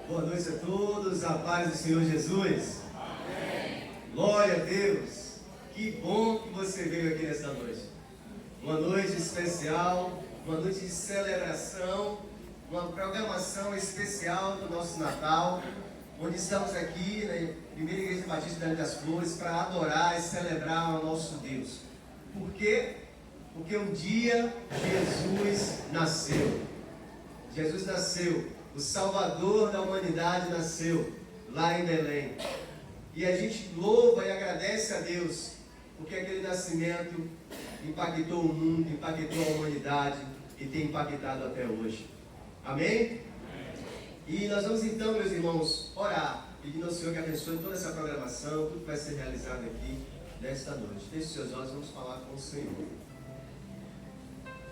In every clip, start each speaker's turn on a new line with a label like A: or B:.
A: Boa noite a todos, a paz do Senhor Jesus. Amém. Glória a Deus. Que bom que você veio aqui nesta noite. Uma noite especial, uma noite de celebração, uma programação especial do nosso Natal, onde estamos aqui na Primeira Igreja Batista da Ilha das Flores para adorar e celebrar o nosso Deus. Por quê? Porque um dia Jesus nasceu. Jesus nasceu. O Salvador da humanidade nasceu lá em Belém. E a gente louva e agradece a Deus, porque aquele nascimento impactou o mundo, impactou a humanidade e tem impactado até hoje. Amém? E nós vamos então, meus irmãos, orar, pedindo ao Senhor que abençoe toda essa programação, tudo que vai ser realizado aqui nesta noite. Feche seus olhos, vamos falar com o Senhor.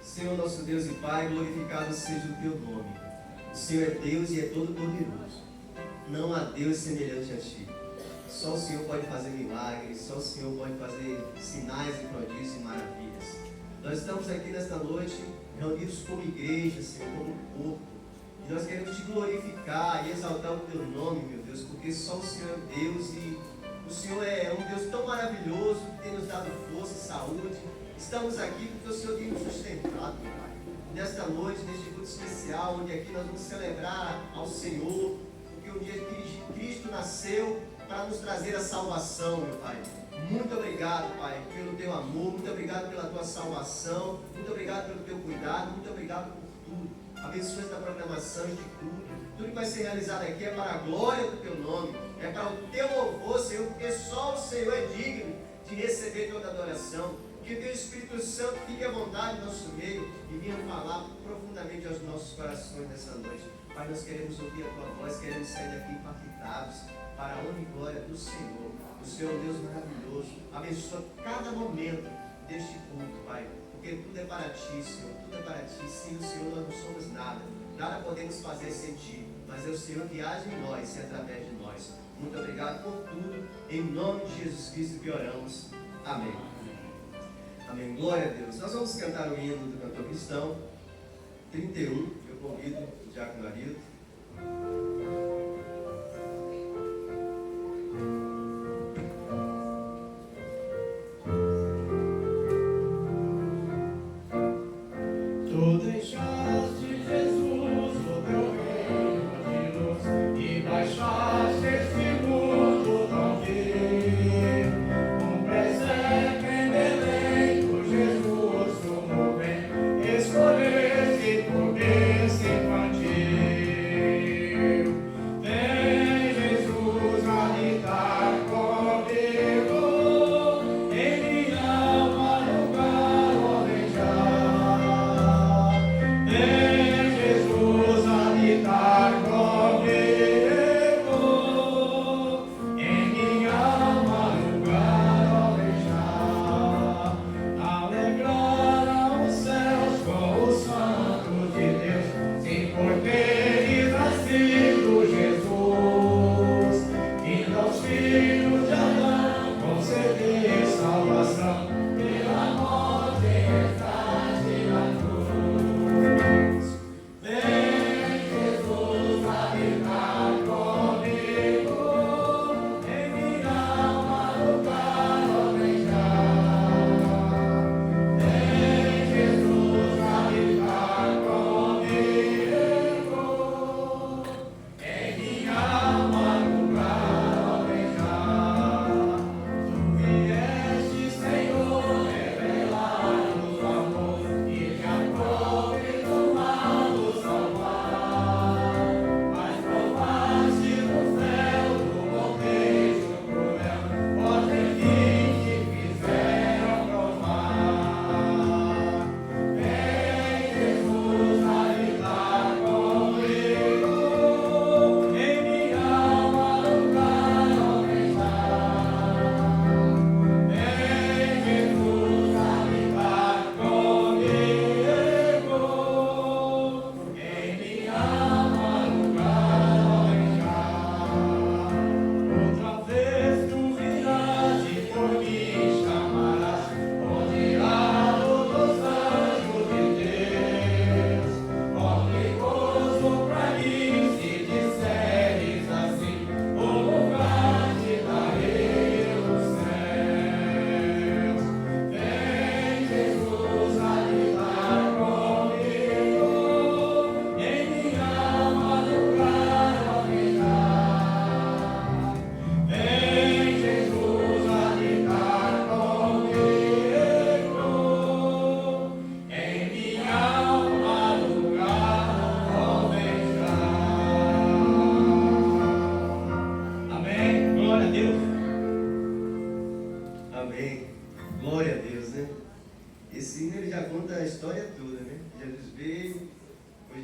A: Senhor, nosso Deus e Pai, glorificado seja o Teu nome. O Senhor é Deus e é todo poderoso. Não há Deus semelhante a Ti. Só o Senhor pode fazer milagres, só o Senhor pode fazer sinais e prodígios e maravilhas. Nós estamos aqui nesta noite, reunidos como igreja, Senhor, como corpo. E nós queremos Te glorificar e exaltar o Teu nome, meu Deus, porque só o Senhor é Deus e o Senhor é um Deus tão maravilhoso que tem nos dado força e saúde. Estamos aqui porque o Senhor tem nos sustentado, meu Pai. Nesta noite, neste culto especial, onde aqui nós vamos celebrar ao Senhor, porque um dia Cristo nasceu para nos trazer a salvação, meu Pai. Muito obrigado, Pai, pelo Teu amor, muito obrigado pela Tua salvação, muito obrigado pelo Teu cuidado, muito obrigado por tudo. Abençoe esta programação de culto. Tudo que vai ser realizado aqui é para a glória do Teu nome, é para o Teu louvor, Senhor, porque só o Senhor é digno de receber toda a adoração. Que o Teu Espírito Santo fique à vontade no nosso meio e venha falar profundamente aos nossos corações nessa noite. Pai, nós queremos ouvir a Tua voz, queremos sair daqui impactados para a honra e glória do Senhor. O Senhor é um Deus maravilhoso. Abençoa cada momento deste culto, Pai, porque tudo é para Ti, Senhor, tudo é para Ti. Sem o Senhor nós não somos nada, nada podemos fazer sem Ti, mas é o Senhor que age em nós e através de nós. Muito obrigado por tudo, em nome de Jesus Cristo que oramos. Amém. Amém. Glória a Deus. Nós vamos cantar o hino do cantor cristão 31. Eu convido o Diácono Arilton.
B: Tu deixaste Jesus, o teu reino de luz, e baixaste este mundo tão vil. Um presépio em Belém, por Jesus como bem, escolheste por bênção infantil.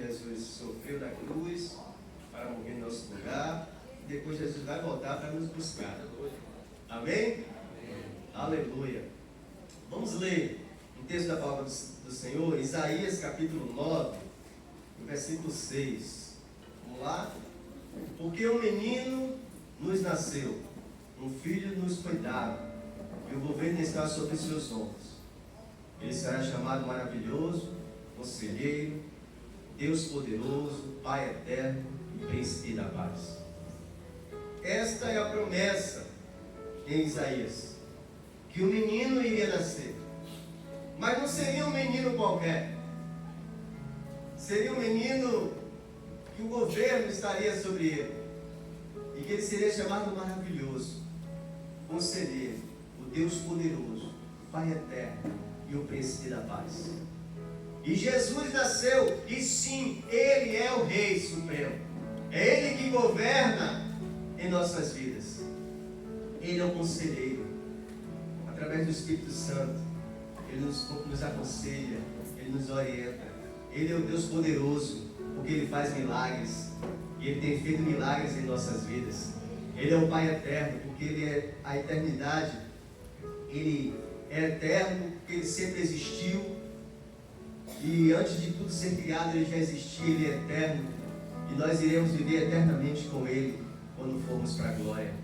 A: Jesus sofreu na cruz para morrer no nosso lugar. E depois Jesus vai voltar para nos buscar. Amém? Aleluia. Vamos ler um texto da palavra do Senhor, Isaías capítulo 9, versículo 6. Vamos lá? Porque um menino nos nasceu, um filho nos foi dado, e o governo está sobre seus ombros. Ele será chamado Maravilhoso, Conselheiro, Deus Poderoso, Pai Eterno e Príncipe da Paz. Esta é a promessa em Isaías, que o menino iria nascer. Mas não seria um menino qualquer. Seria um menino que o governo estaria sobre ele. E que ele seria chamado Maravilhoso, Conselheiro, o Deus Poderoso, o Pai Eterno e o Príncipe da Paz. E Jesus nasceu, e sim, Ele é o Rei Supremo. É Ele que governa em nossas vidas. Ele é o Conselheiro. Através do Espírito Santo, Ele nos aconselha, Ele nos orienta. Ele é o Deus poderoso, porque Ele faz milagres. E Ele tem feito milagres em nossas vidas. Ele é o Pai eterno, porque Ele é a eternidade. Ele é eterno, porque Ele sempre existiu. E antes de tudo ser criado, Ele já existia, Ele é eterno. E nós iremos viver eternamente com Ele, quando formos para a glória.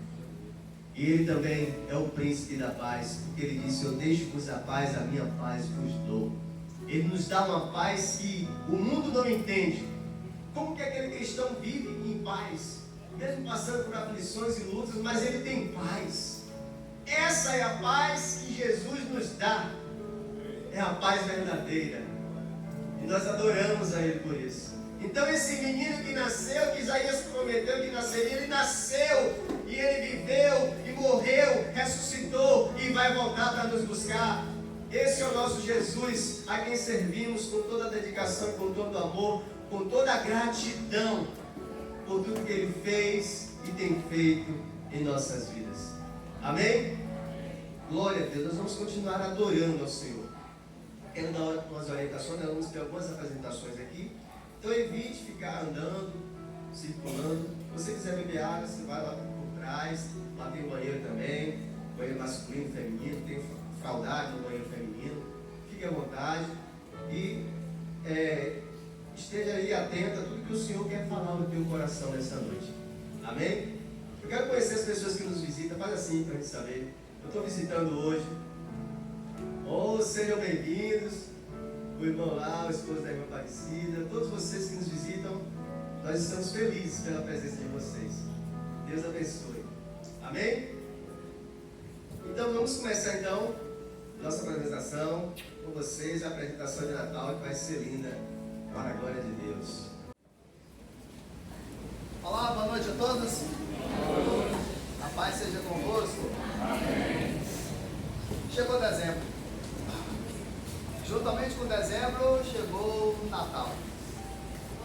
A: E Ele também é o príncipe da paz, porque Ele disse: eu deixo-vos a paz, a minha paz vos dou. Ele nos dá uma paz que o mundo não entende. Como que aquele cristão vive em paz, mesmo passando por aflições e lutas, mas ele tem paz. Essa é a paz que Jesus nos dá. É a paz verdadeira. E nós adoramos a Ele por isso. Então esse menino que nasceu, que Isaías prometeu que nasceria, ele nasceu, e ele viveu, e morreu, ressuscitou, e vai voltar para nos buscar. Esse é o nosso Jesus, a quem servimos com toda a dedicação, com todo o amor, com toda a gratidão, por tudo que Ele fez e tem feito em nossas vidas. Amém? Glória a Deus. Nós vamos continuar adorando ao Senhor. Quero dar umas orientações, nós vamos ter algumas apresentações aqui. Então evite ficar andando, circulando. Se você quiser beber água, você vai lá por trás. Lá tem banheiro também, banheiro masculino e feminino, tem fraldagem no banheiro feminino. Fique à vontade e esteja aí atento a tudo que o Senhor quer falar no teu coração nessa noite. Amém? Eu quero conhecer as pessoas que nos visitam. Faz assim para a gente saber. Eu estou visitando hoje. Sejam bem-vindos. O irmão lá, o esposo da irmã Aparecida, todos vocês que nos visitam, nós estamos felizes pela presença de vocês. Deus abençoe. Amém? Então vamos começar então nossa apresentação com vocês, a apresentação de Natal, que vai ser linda para a glória de Deus.
C: Olá, boa noite a todos. A paz seja convosco.
B: Amém.
C: Chegou dezembro. Juntamente com dezembro, chegou o Natal.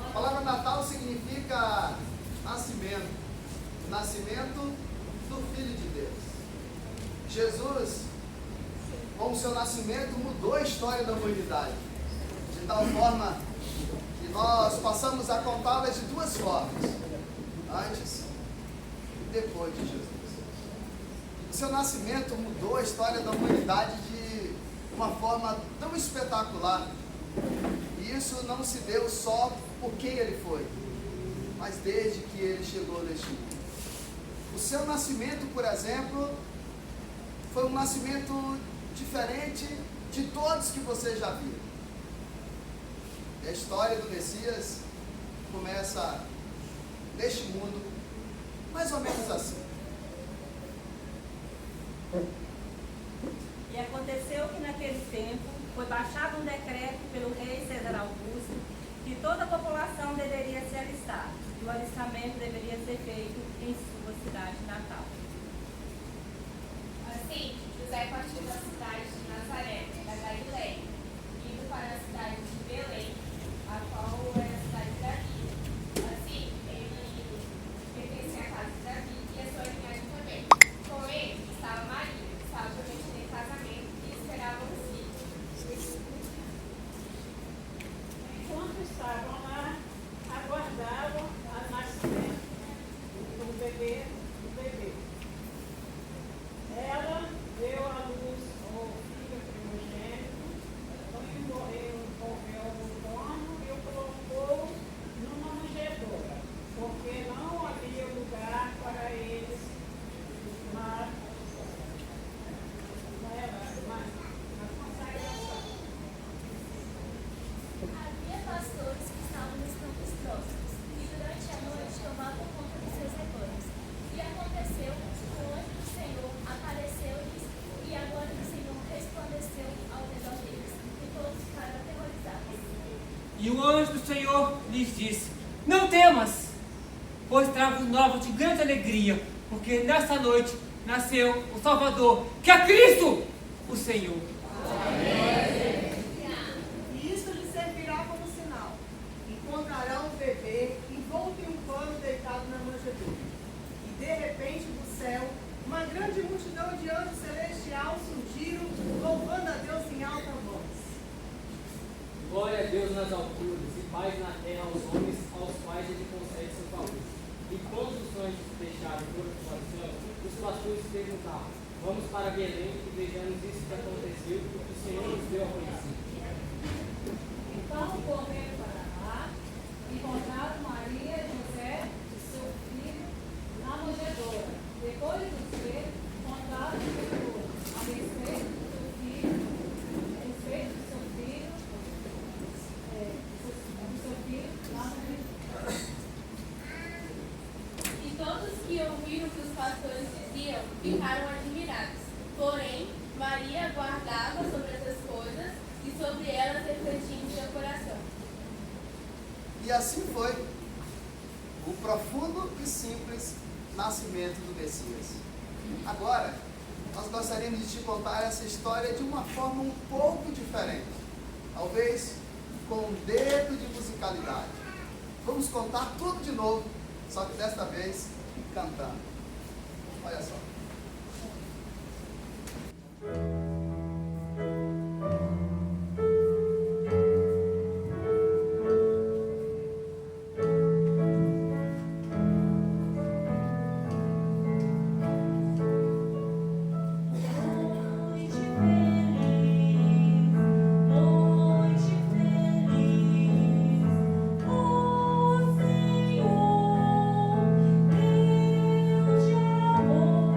C: A palavra Natal significa nascimento. Nascimento do Filho de Deus. Jesus, com o seu nascimento, mudou a história da humanidade. De tal forma que nós passamos a contá-las de duas formas. Antes e depois de Jesus. O seu nascimento mudou a história da humanidade de uma forma tão espetacular. E isso não se deu só por quem ele foi, mas desde que ele chegou neste mundo. O seu nascimento, por exemplo, foi um nascimento diferente de todos que você já viu. E a história do Messias começa neste mundo, mais ou menos assim.
D: E aconteceu que naquele tempo foi baixado um decreto pelo rei César Augusto que toda a população deveria se alistar, e o alistamento deveria ser feito em sua cidade natal.
E: Assim, José partiu da cidade de Nazaré, da Galileia, indo para a cidade de Belém, a qual era a cidade de Davi. Assim, ele pertencia à casa de Davi e a sua linhagem também. Com ele estava Maria, que estava prometida em casamento e esperava um filho.
F: Enquanto estavam lá, lhes disse: não temas, pois trago nova de grande alegria, porque nesta noite nasceu o Salvador, que é Cristo, o Senhor.
G: E isto lhe servirá como sinal. Encontrarão um bebê envolto em um pano deitado na manjedoura. E de repente do céu, uma grande multidão de anjos celestiais surgiram, louvando a Deus em alta voz.
H: Glória a Deus nas alturas e paz na terra aos homens aos quais ele concede seu favor. E quando os anjos deixaram o corpo para o céu, os pastores perguntaram: vamos para Belém e vejamos isso que aconteceu, porque o Senhor nos deu a conhecer.
D: Então correram para lá, encontraram Maria e José e seu filho na manjedoura. Depois dos ver, contaram o Senhor a respeito do seu filho, lá no manjedoura.
E: E todos que ouviram o que os pastores diziam ficaram admirados. Porém, Maria guardava sobre essas coisas e sobre elas refletia em seu coração.
C: E assim foi o profundo e simples nascimento do Messias. Agora, nós gostaríamos de te contar essa história de uma forma um pouco diferente. Talvez com um dedo de musicalidade. Vamos contar tudo de novo, só que desta vez cantando. Olha só.
I: Deus de amor,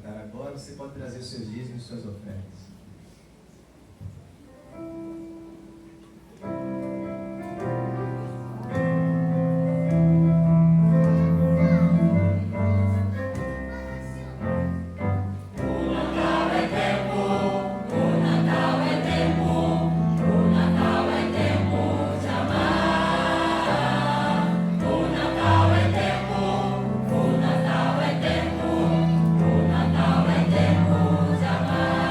A: cantar agora, você pode trazer os seus dízimos e suas ofertas.
I: Amar.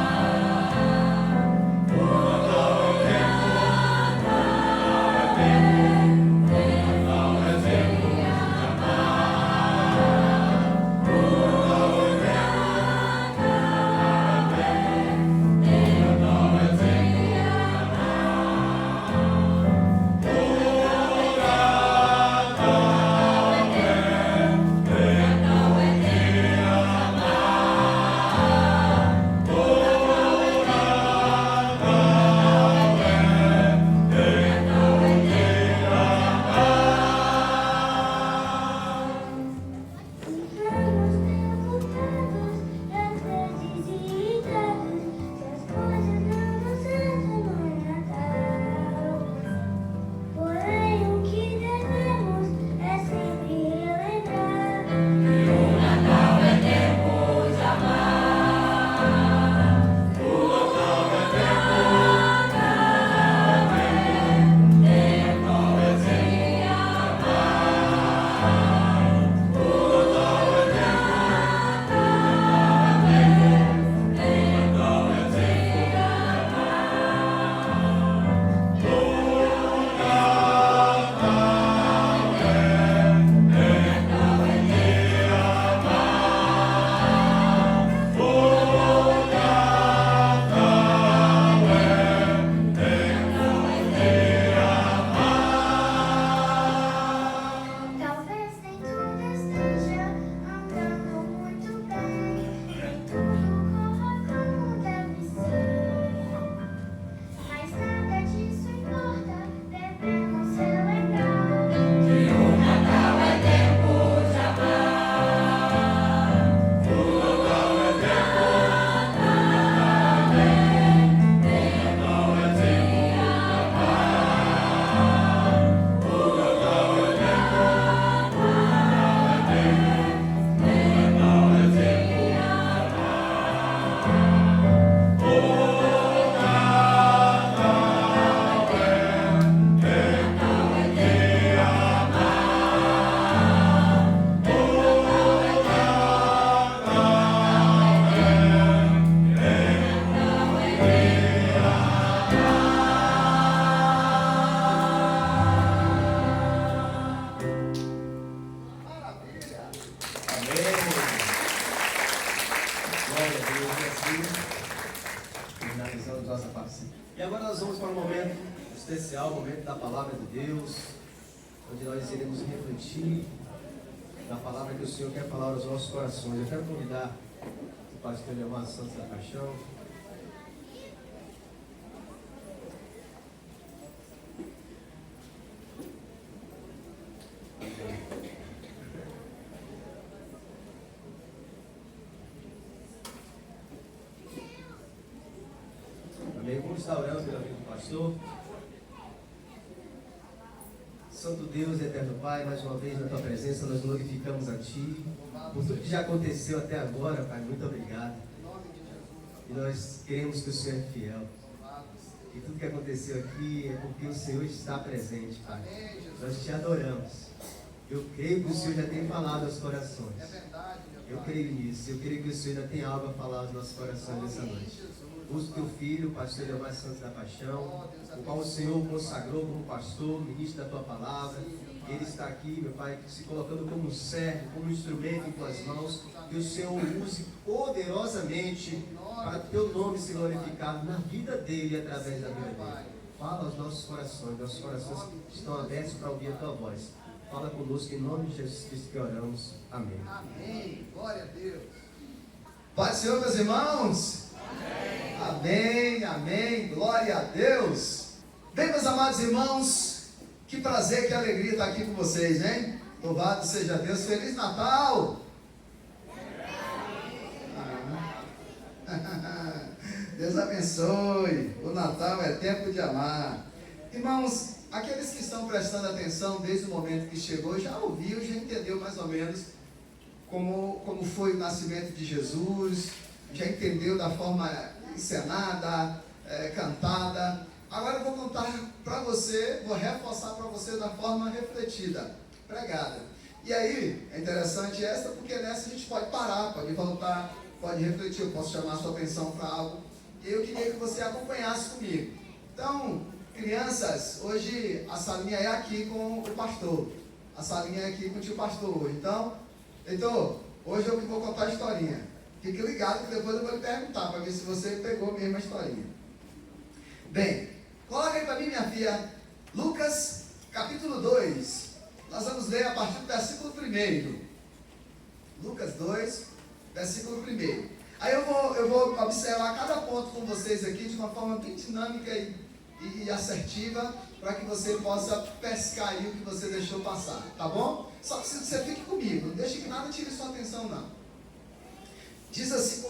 A: Glória a Deus, e assim finalizamos nossa participação. E agora nós vamos para um momento especial, o momento da palavra de Deus, onde nós iremos refletir na palavra que o Senhor quer falar aos nossos corações. Eu quero convidar o pastor Leomar Santos da Paixão. Amém. Vamos estar orando pela vida do pastor. Santo Deus e eterno Pai, mais uma vez na Tua presença nós glorificamos a Ti por tudo que já aconteceu até agora, Pai. Muito obrigado. E nós queremos que o Senhor é fiel. E tudo que aconteceu aqui é porque o Senhor está presente, Pai. Nós Te adoramos. Eu creio que o Senhor já tem falado aos corações. Eu creio nisso. Eu creio que o Senhor ainda tem algo a falar aos nossos corações nessa noite. Usa o Teu filho, o pastor Leomar Santos da Paixão, o qual o Senhor consagrou como pastor, ministro da Tua palavra. Ele está aqui, meu Pai, se colocando como servo, como instrumento em Tuas mãos. Que o Senhor use poderosamente para o Teu nome ser glorificado na vida dele e através da vida dele. Fala aos nossos corações estão abertos para ouvir a Tua voz. Fala conosco em nome de Jesus Cristo que oramos. Amém.
C: Amém. Glória a Deus.
I: Pai do Senhor, meus irmãos. Amém, amém, glória a Deus. Bem, meus amados irmãos, que prazer, que alegria estar aqui com vocês, hein? Louvado seja Deus, Feliz Natal! Deus abençoe, o Natal é tempo de amar. Irmãos, aqueles que estão prestando atenção desde o momento que chegou, já ouviu, já entendeu mais ou menos como foi o nascimento de Jesus, já entendeu da forma encenada, cantada. Agora eu vou contar para você, vou reforçar para você da forma refletida, pregada. E aí, é interessante essa, porque nessa a gente pode parar, pode voltar, pode refletir, eu posso chamar a sua atenção para algo. E eu queria que você acompanhasse comigo. Então, crianças, hoje a salinha é aqui com o pastor. A salinha é aqui com o tio pastor hoje. Então, Heitor, hoje eu que vou contar a historinha. Fique ligado que depois eu vou lhe perguntar para ver se você pegou mesmo a historinha. Bem, coloca aí para mim, minha filha, Lucas capítulo 2. Nós vamos ler a partir do versículo 1. Lucas 2, versículo 1. Aí eu vou observar cada ponto com vocês aqui de uma forma bem dinâmica e assertiva, para que você possa pescar aí o que você deixou passar, tá bom? Só que você fique comigo, não deixe que nada tire sua atenção não. Diz assim: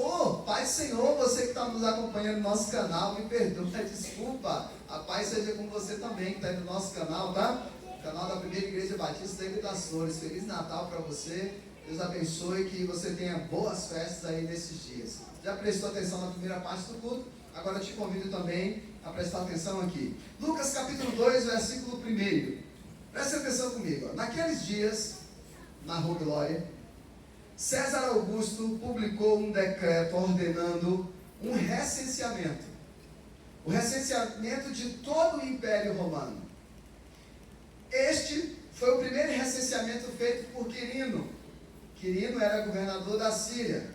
I: Pai Senhor, você que está nos acompanhando no nosso canal, me perdoa, desculpa, a paz seja com você também que está aí no nosso canal, tá? Canal da Primeira Igreja Batista David das Flores. Feliz Natal para você, Deus abençoe, que você tenha boas festas aí nesses dias. Já prestou atenção na primeira parte do culto? Agora eu te convido também a prestar atenção aqui. Lucas capítulo 2, versículo 1. Preste atenção comigo. Ó. Naqueles dias, narrou Glória, César Augusto publicou um decreto ordenando um recenseamento. O recenseamento de todo o Império Romano. Este foi o primeiro recenseamento feito por Quirino. Quirino era governador da Síria.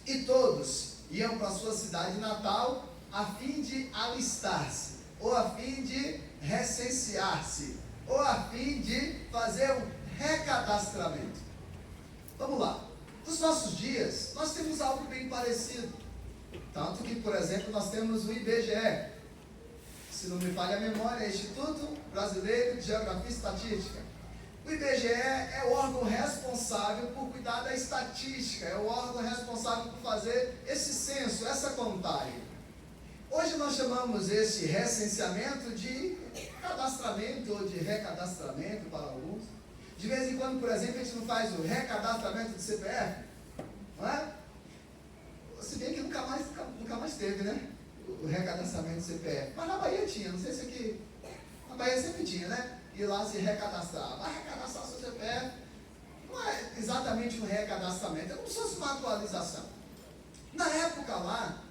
I: E todos iam para a sua cidade natal a fim de alistar-se, ou a fim de recensear-se, ou a fim de fazer um recadastramento. Vamos lá. Nos nossos dias, nós temos algo bem parecido. Tanto que, por exemplo, nós temos o IBGE. Se não me falha a memória, é Instituto Brasileiro de Geografia e Estatística. O IBGE é o órgão responsável por cuidar da estatística, é o órgão responsável por fazer esse censo, essa contagem. Hoje nós chamamos esse recenseamento de cadastramento ou de recadastramento para alguns. De vez em quando, por exemplo, a gente não faz o recadastramento do CPF, não é? Se bem que nunca mais teve, né? O recadastramento do CPF. Mas na Bahia tinha, não sei se aqui... Na Bahia sempre tinha, né? Ir lá se recadastrar. Vai recadastrar o seu CPF. Não é exatamente um recadastramento, é como se fosse uma atualização. Na época lá,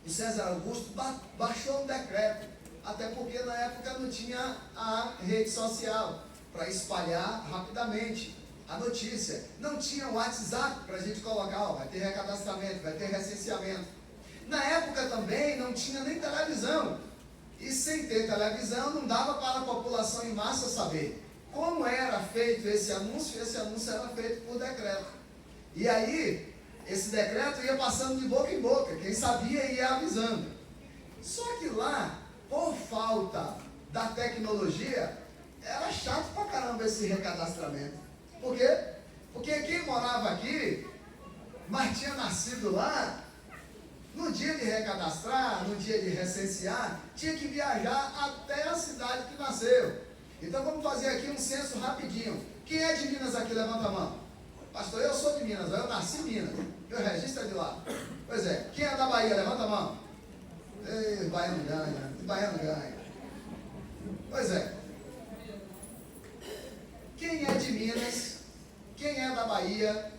I: o César Augusto baixou um decreto, até porque na época não tinha a rede social para espalhar rapidamente a notícia. Não tinha WhatsApp para a gente colocar, ó, vai ter recadastramento, vai ter recenseamento. Na época também não tinha nem televisão. E sem ter televisão não dava para a população em massa saber. Como era feito esse anúncio era feito por decreto. E aí, esse decreto ia passando de boca em boca, quem sabia ia avisando. Só que lá, por falta da tecnologia, era chato pra caramba esse recadastramento. Por quê? Porque quem morava aqui, mas tinha nascido lá, no dia de recadastrar, no dia de recensear, tinha que viajar até a cidade que nasceu. Então vamos fazer aqui um censo rapidinho. Quem é de Minas aqui? Levanta a mão. Pastor, eu sou de Minas, eu nasci em Minas. Meu registro é de lá. Pois é, quem é da Bahia? Levanta a mão. Ei, baiano ganha, baiano ganha. Pois é. Quem é de Minas, quem é da Bahia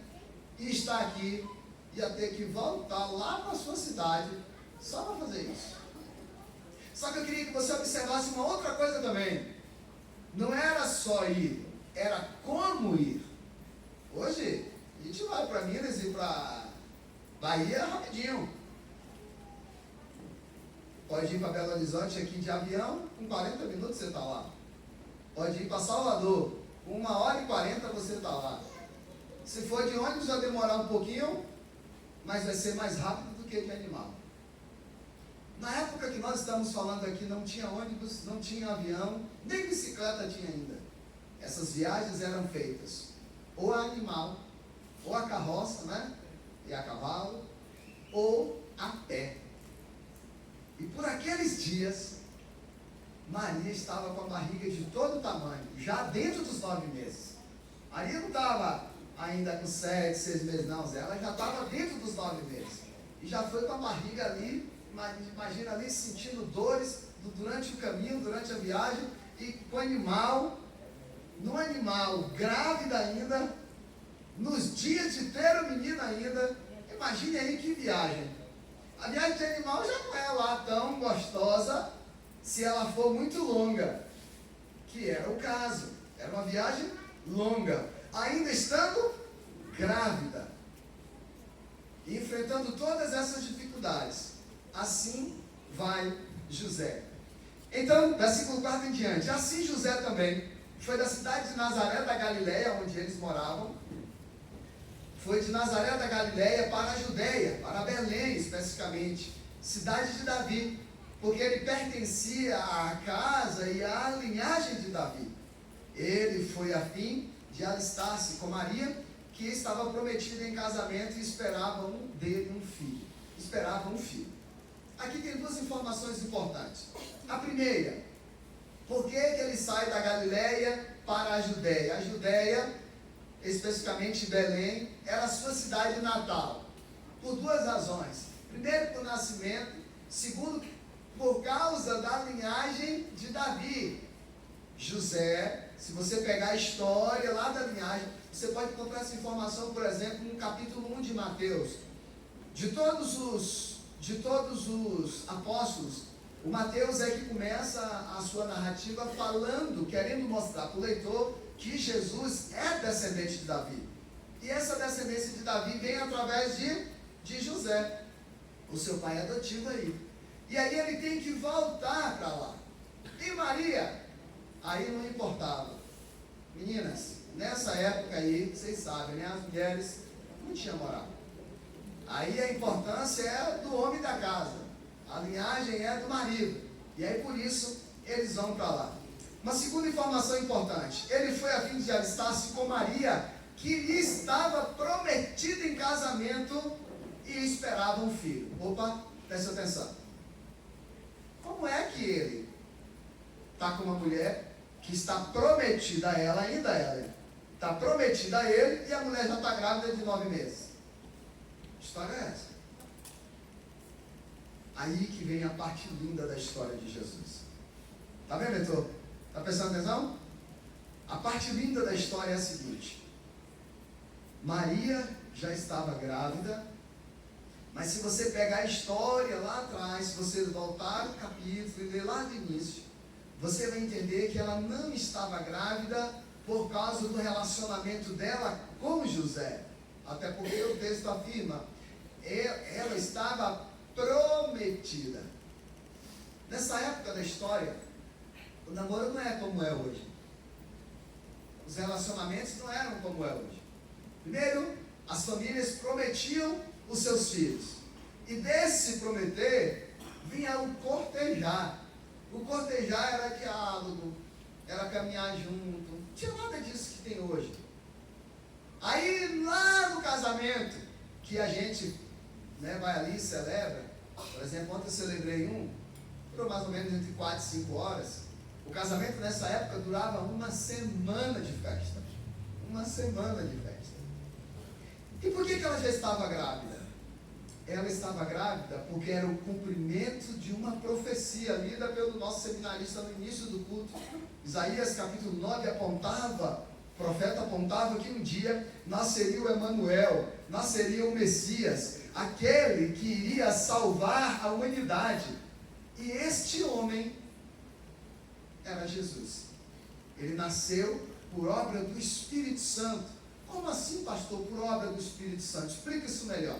I: e está aqui, ia ter que voltar lá para a sua cidade só para fazer isso. Só que eu queria que você observasse uma outra coisa também. Não era só ir, era como ir. Hoje, a gente vai para Minas e para Bahia rapidinho. Pode ir para Belo Horizonte aqui de avião, com 40 minutos você está lá. Pode ir para Salvador, com 1h40 você está lá. Se for de ônibus vai demorar um pouquinho, mas vai ser mais rápido do que de animal. Na época que nós estamos falando aqui, não tinha ônibus, não tinha avião, nem bicicleta tinha ainda. Essas viagens eram feitas ou a animal, ou a carroça, né? E a cavalo, ou a pé. E por aqueles dias, Maria estava com a barriga de todo tamanho, já dentro dos 9 meses. Maria não estava ainda com 7, 6 meses, não, ela já estava dentro dos 9 meses. E já foi com a barriga ali, imagina ali sentindo dores durante o caminho, durante a viagem, e com o animal, no animal, grávida ainda, nos dias de ter o menino ainda. Imagine aí que viagem. A viagem de animal já não é lá tão gostosa se ela for muito longa, que era o caso. Era uma viagem longa, ainda estando grávida, e enfrentando todas essas dificuldades. Assim vai José. Então, versículo 4 em diante. Assim José também foi da cidade de Nazaré da Galileia, onde eles moravam. Foi de Nazaré da Galileia para a Judeia, para Belém especificamente, cidade de Davi, porque ele pertencia à casa e à linhagem de Davi. Ele foi a fim de alistar-se com Maria, que estava prometida em casamento e esperava um filho. Esperava um filho. Aqui tem duas informações importantes. A primeira, por que ele sai da Galileia para a Judeia? A Judeia, especificamente Belém, era a sua cidade natal. Por duas razões. Primeiro, por nascimento. Segundo, por causa da linhagem de Davi. José, se você pegar a história lá da linhagem, você pode encontrar essa informação, por exemplo, no capítulo 1 de Mateus. De todos os apóstolos, o Mateus é que começa a sua narrativa falando, querendo mostrar para o leitor que Jesus é descendente de Davi. E essa descendência de Davi vem através de José, o seu pai adotivo aí. E aí ele tem que voltar para lá. E Maria, aí não importava. Meninas, nessa época aí, vocês sabem, né? As mulheres não tinham moral. Aí a importância é do homem da casa. A linhagem é do marido. E aí por isso eles vão para lá. Uma segunda informação importante. Ele foi a fim de alistar-se com Maria, que lhe estava prometida em casamento e esperava um filho. Opa, presta atenção. Como é que ele está com uma mulher que está prometida a ela, ainda ela está prometida a ele, e a mulher já está grávida de 9 meses? Que história é essa? Aí que vem a parte linda da história de Jesus. Está vendo, leitor? Está prestando atenção? A parte linda da história é a seguinte: Maria já estava grávida, mas se você pegar a história lá atrás, se você voltar o capítulo e ler lá do início, você vai entender que ela não estava grávida por causa do relacionamento dela com José. Até porque o texto afirma, ela estava prometida. Nessa época da história, o namoro não é como é hoje. Os relacionamentos não eram como é hoje. Primeiro, as famílias prometiam os seus filhos. E desse prometer, vinha o cortejar. O cortejar era diálogo, era caminhar junto. Não tinha nada disso que tem hoje. Aí, lá no casamento, que a gente vai ali e celebra, por exemplo, ontem eu celebrei durou mais ou menos entre 4 e 5 horas. O casamento nessa época durava uma semana de festa. Uma semana de festa. E por que ela já estava grávida? Ela estava grávida porque era o cumprimento de uma profecia lida pelo nosso seminarista no início do culto. Isaías capítulo 9 o profeta apontava que um dia nasceria o Emanuel, nasceria o Messias, aquele que iria salvar a humanidade. E este homem era Jesus. Ele nasceu por obra do Espírito Santo. Como assim, pastor, por obra do Espírito Santo? Explica isso melhor.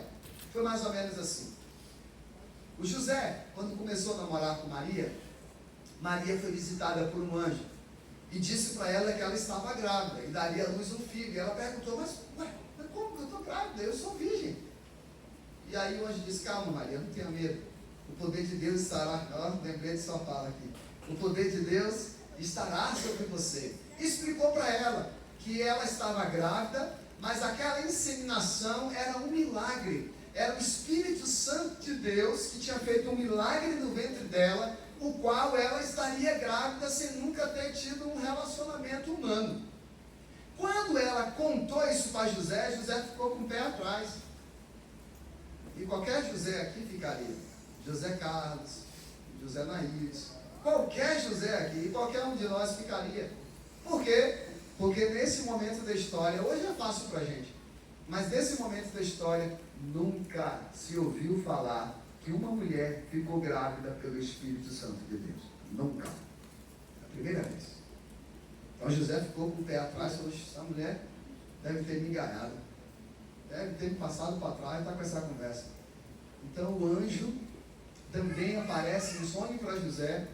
I: Foi mais ou menos assim. O José, quando começou a namorar com Maria, Maria foi visitada por um anjo e disse para ela que ela estava grávida e daria à luz um filho. E ela perguntou, mas como que eu estou grávida? Eu sou virgem. E aí o anjo disse, calma Maria, não tenha medo. O poder de Deus estará, lembrei de sua fala aqui. O poder de Deus estará sobre você. E explicou para ela que ela estava grávida, mas aquela inseminação era um milagre. Era o Espírito Santo de Deus que tinha feito um milagre no ventre dela, o qual ela estaria grávida sem nunca ter tido um relacionamento humano. Quando ela contou isso para José, José ficou com o pé atrás. E qualquer José aqui ficaria. José Carlos, José Naís, qualquer José aqui, qualquer um de nós ficaria. Por quê? Porque nesse momento da história, hoje é fácil para a gente, mas nesse momento da história, nunca se ouviu falar que uma mulher ficou grávida pelo Espírito Santo de Deus. Nunca. É a primeira vez. Então José ficou com o pé atrás e falou, essa mulher deve ter me enganado. Deve ter me passado para trás e está com essa conversa. Então o anjo também aparece no sonho para José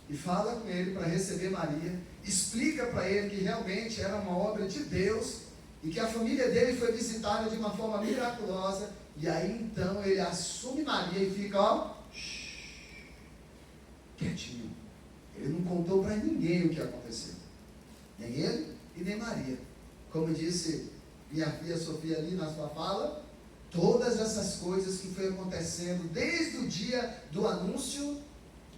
I: e fala com ele para receber Maria, explica para ele que realmente era uma obra de Deus e que a família dele foi visitada de uma forma miraculosa. E aí então ele assume Maria e fica, quietinho. Ele não contou para ninguém o que aconteceu. Nem ele e nem Maria. Como disse minha filha Sofia ali na sua fala, todas essas coisas que foi acontecendo desde o dia do anúncio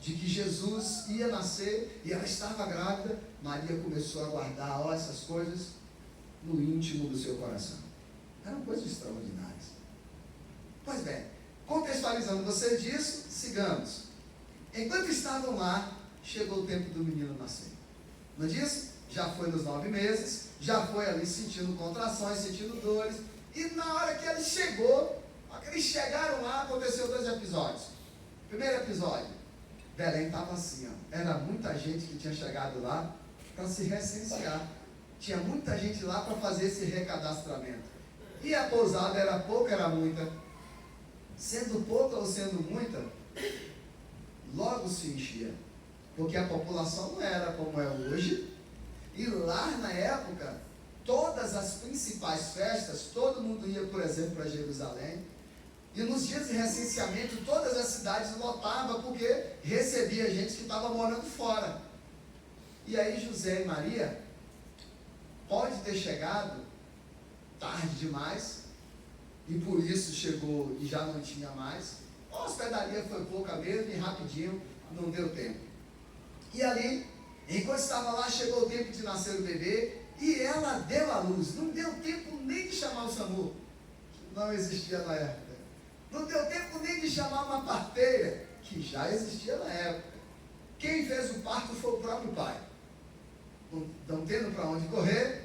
I: de que Jesus ia nascer e ela estava grávida, Maria começou a guardar essas coisas no íntimo do seu coração. Eram coisas extraordinárias. Pois bem, contextualizando você disso, sigamos. Enquanto estavam lá, chegou o tempo do menino nascer. Não disse? Já foi nos 9 meses, já foi ali sentindo contrações, sentindo dores, e na hora que ele chegou, que eles chegaram lá, aconteceu 2 episódios. Primeiro episódio, Belém estava assim, era muita gente que tinha chegado lá para se recensear. Tinha muita gente lá para fazer esse recadastramento. E a pousada era pouca, era muita. Sendo pouca ou sendo muita, logo se enchia. Porque a população não era como é hoje. E lá na época, todas as principais festas, todo mundo ia, por exemplo, para Jerusalém. E nos dias de recenseamento, todas as cidades lotavam porque recebia gente que estava morando fora. E aí José e Maria pode ter chegado tarde demais, e por isso chegou e já não tinha mais. A hospedaria foi pouca mesmo e rapidinho, não deu tempo. E ali, enquanto estava lá, chegou o tempo de nascer o bebê e ela deu à luz. Não deu tempo nem de chamar o SAMU, que não existia na época. Não deu tempo nem de chamar uma parteira, que já existia na época. Quem fez o parto foi o próprio pai. Não tendo para onde correr,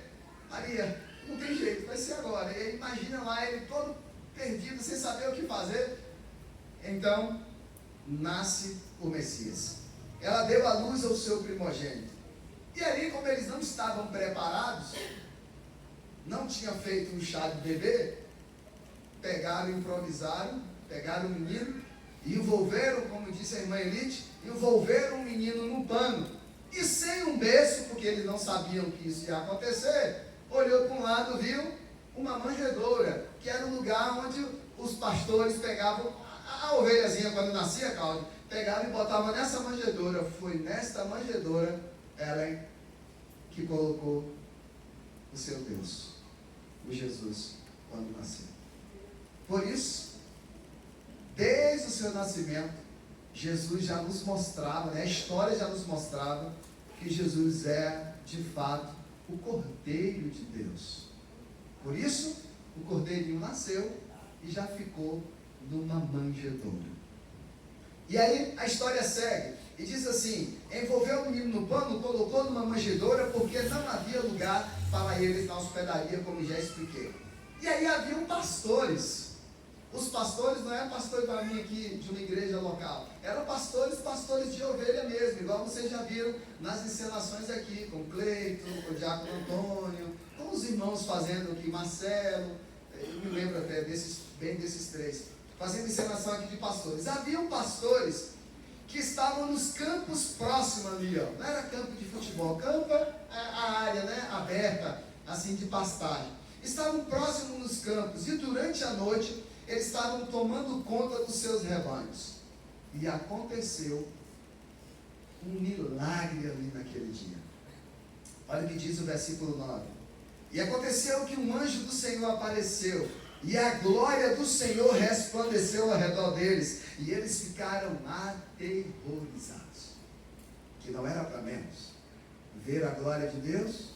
I: Maria, não tem jeito, vai ser agora. E imagina lá ele todo perdido, sem saber o que fazer. Então, nasce o Messias. Ela deu à luz ao seu primogênito. E ali, como eles não estavam preparados, não tinham feito um chá de bebê, pegaram, improvisaram, pegaram o menino, e envolveram, como disse a irmã Elite, envolveram o menino num pano. E sem um berço, porque eles não sabiam que isso ia acontecer, olhou para um lado, viu uma manjedoura, que era o lugar onde os pastores pegavam a ovelhazinha quando nascia, Cláudio, pegavam e botavam nessa manjedoura. Foi nesta manjedoura ela que colocou o seu Deus, o Jesus, quando nasceu. Por isso, desde o seu nascimento, Jesus já nos mostrava, a história já nos mostrava que Jesus é, de fato, o Cordeiro de Deus. Por isso, o cordeirinho nasceu e já ficou numa manjedoura. E aí a história segue e diz assim: envolveu o menino no pano, colocou numa manjedoura, porque não havia lugar para eles na hospedaria, como já expliquei. E aí haviam pastores. Os pastores não é pastor para mim aqui de uma igreja local, eram pastores de ovelha mesmo, igual vocês já viram nas encenações aqui, com Cleito, com o diácono Antônio, com os irmãos fazendo aqui, Marcelo, eu me lembro até bem desses três, fazendo encenação aqui de pastores. Haviam pastores que estavam nos campos próximos ali, ó. Não era campo de futebol, campo é a área, né, aberta, assim, de pastagem. Estavam próximos nos campos e durante a noite eles estavam tomando conta dos seus rebanhos. E aconteceu um milagre ali naquele dia. Olha o que diz o versículo 9. E aconteceu que um anjo do Senhor apareceu, e a glória do Senhor resplandeceu ao redor deles, e eles ficaram aterrorizados. Que não era para menos. Ver a glória de Deus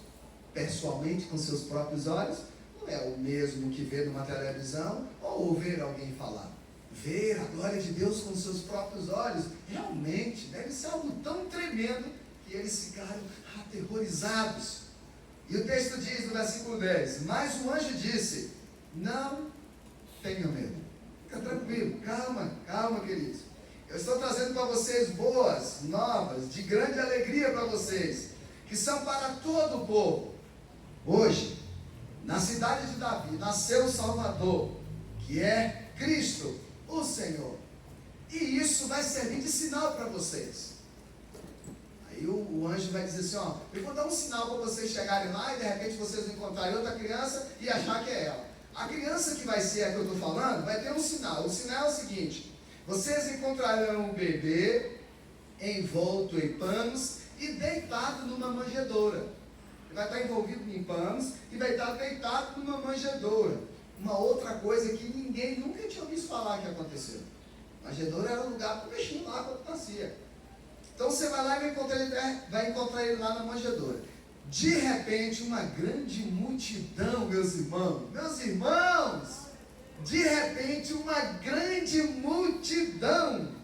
I: pessoalmente com seus próprios olhos não é o mesmo que ver numa televisão ou ouvir alguém falar. Ver a glória de Deus com seus próprios olhos realmente deve ser algo tão tremendo que eles ficaram aterrorizados. E o texto diz no versículo 10: mas o anjo disse: não tenham medo, fica tranquilo, calma queridos, eu estou trazendo para vocês boas novas, de grande alegria para vocês, que são para todo o povo. Hoje, na cidade de Davi, nasceu o Salvador, que é Cristo, o Senhor. E isso vai servir de sinal para vocês. Aí o anjo vai dizer assim, ó, eu vou dar um sinal para vocês chegarem lá e de repente vocês encontrarem outra criança e achar que é ela. A criança que vai ser a que eu estou falando, vai ter um sinal. O sinal é o seguinte: vocês encontrarão um bebê envolto em panos e deitado numa manjedoura. Ele vai estar envolvido em panos e vai estar deitado numa manjedoura. Uma outra coisa que ninguém nunca tinha ouvido falar que aconteceu. Manjedoura era o lugar para o bichinho lá quando nascia. Então você vai lá e vai encontrar ele lá na manjedoura. De repente, uma grande multidão, meus irmãos, de repente, uma grande multidão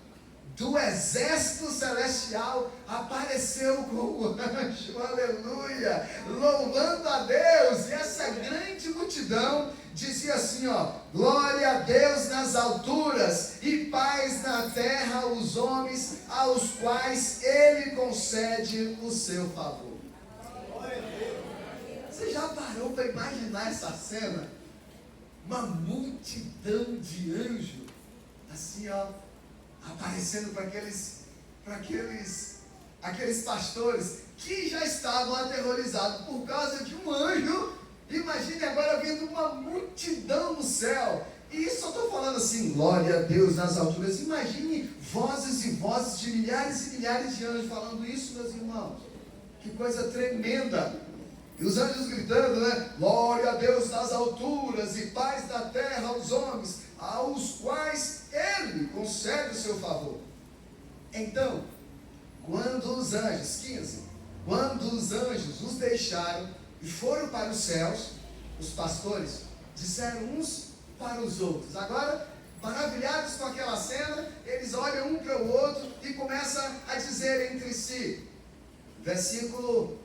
I: do exército celestial apareceu com o anjo, aleluia, louvando a Deus. E essa grande multidão dizia assim, ó: glória a Deus nas alturas e paz na terra aos homens aos quais Ele concede o seu favor. Você já parou para imaginar essa cena? Uma multidão de anjos, assim, ó, aparecendo para aqueles pastores que já estavam aterrorizados por causa de um anjo. Imagine agora vendo uma multidão no céu. E isso eu estou falando assim, glória a Deus nas alturas. Imagine vozes e vozes de milhares e milhares de anjos falando isso, meus irmãos. Que coisa tremenda. E os anjos gritando, né? Glória a Deus nas alturas e paz da terra aos homens, aos quais Ele concede o seu favor. Então, quando os anjos, 15, quando os anjos os deixaram e foram para os céus, os pastores disseram uns para os outros. Agora, maravilhados com aquela cena, eles olham um para o outro e começam a dizer entre si, versículo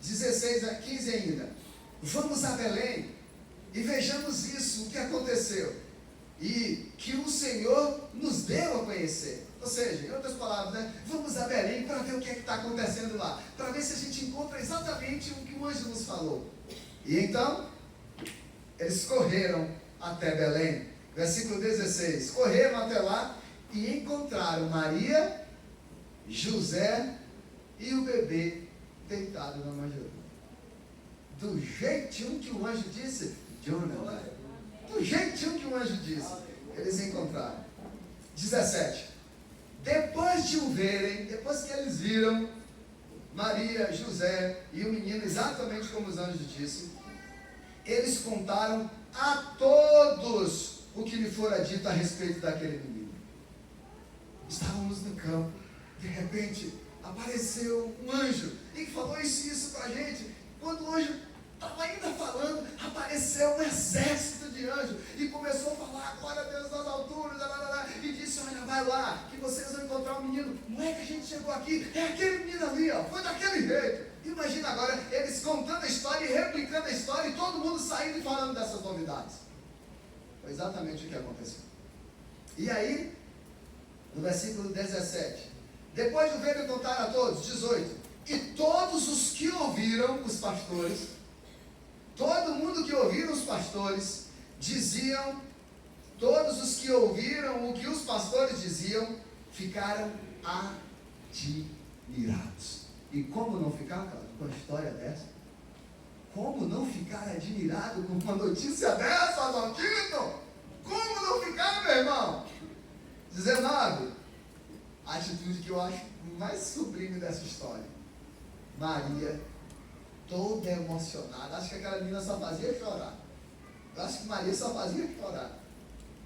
I: 16 a 15 ainda: vamos a Belém e vejamos isso, o que aconteceu. e que o Senhor nos deu a conhecer. Ou seja, em outras palavras, né? Vamos a Belém para ver o que é que está acontecendo lá, para ver se a gente encontra exatamente o que o anjo nos falou. E então, eles correram até Belém. Versículo 16. Correram até lá e encontraram Maria, José e o bebê deitado na manjedoura. Do jeitinho que o anjo disse, Jonathan. Do jeitinho que o anjo disse, eles encontraram. 17. Depois de o verem, depois que eles viram Maria, José e o menino exatamente como os anjos disseram, eles contaram a todos o que lhe fora dito a respeito daquele menino. Estávamos no campo, de repente apareceu um anjo e falou isso para a gente. Quando o anjo estava ainda falando, apareceu um exército de anjos e começou a falar, glória a Deus nas alturas, e disse, olha, vai lá, que vocês vão encontrar um menino. Não é que a gente chegou aqui, é aquele menino ali, ó, foi daquele jeito. Imagina agora eles contando a história e replicando a história e todo mundo saindo e falando dessas novidades. Foi exatamente o que aconteceu. E aí, no versículo 17, depois de ver e contar a todos, 18, e todos os que ouviram os pastores, todo mundo que ouviram os pastores, diziam, todos os que ouviram o que os pastores diziam, ficaram admirados. E como não ficar, cara, com uma história dessa? Como não ficar admirado com uma notícia dessa, Adalquino? Como não ficar, meu irmão? 19. A atitude que eu acho mais sublime dessa história. Maria, toda emocionada. Acho que aquela menina só fazia chorar. Eu acho que Maria só fazia chorar.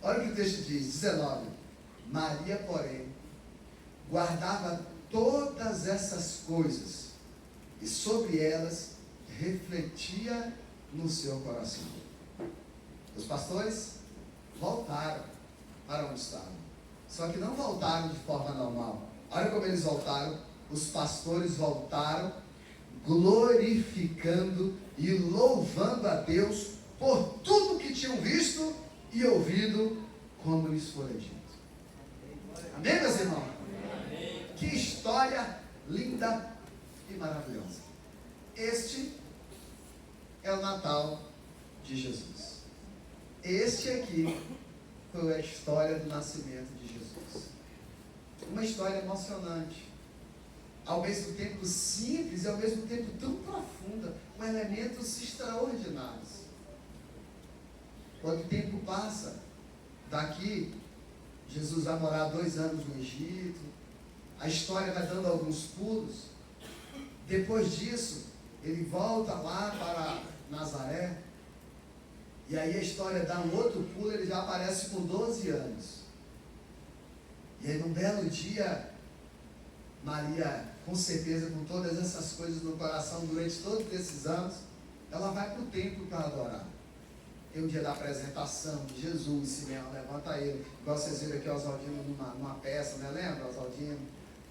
I: Olha o que o texto diz, 19. Maria, porém, guardava todas essas coisas e sobre elas refletia no seu coração. Os pastores voltaram para onde estavam. Só que não voltaram de forma normal. Olha como eles voltaram. Os pastores voltaram glorificando e louvando a Deus por tudo que tinham visto e ouvido, como lhes fora dito. Amém, meus irmãos? Amém. Que história linda e maravilhosa. Este é o Natal de Jesus. Este aqui foi a história do nascimento de Jesus. Uma história emocionante, ao mesmo tempo simples e ao mesmo tempo tão profunda, com elementos extraordinários. Quando o tempo passa, daqui, Jesus vai morar 2 anos no Egito, a história vai dando alguns pulos. Depois disso, ele volta lá para Nazaré, e aí a história dá um outro pulo, ele já aparece com 12 anos. E aí num belo dia, Maria, com certeza, com todas essas coisas no coração durante todos esses anos, ela vai para o templo para adorar. Tem o dia da apresentação de Jesus, Simeão levanta ele, igual vocês viram aqui Oswaldino numa peça, né? Lembra, Oswaldino?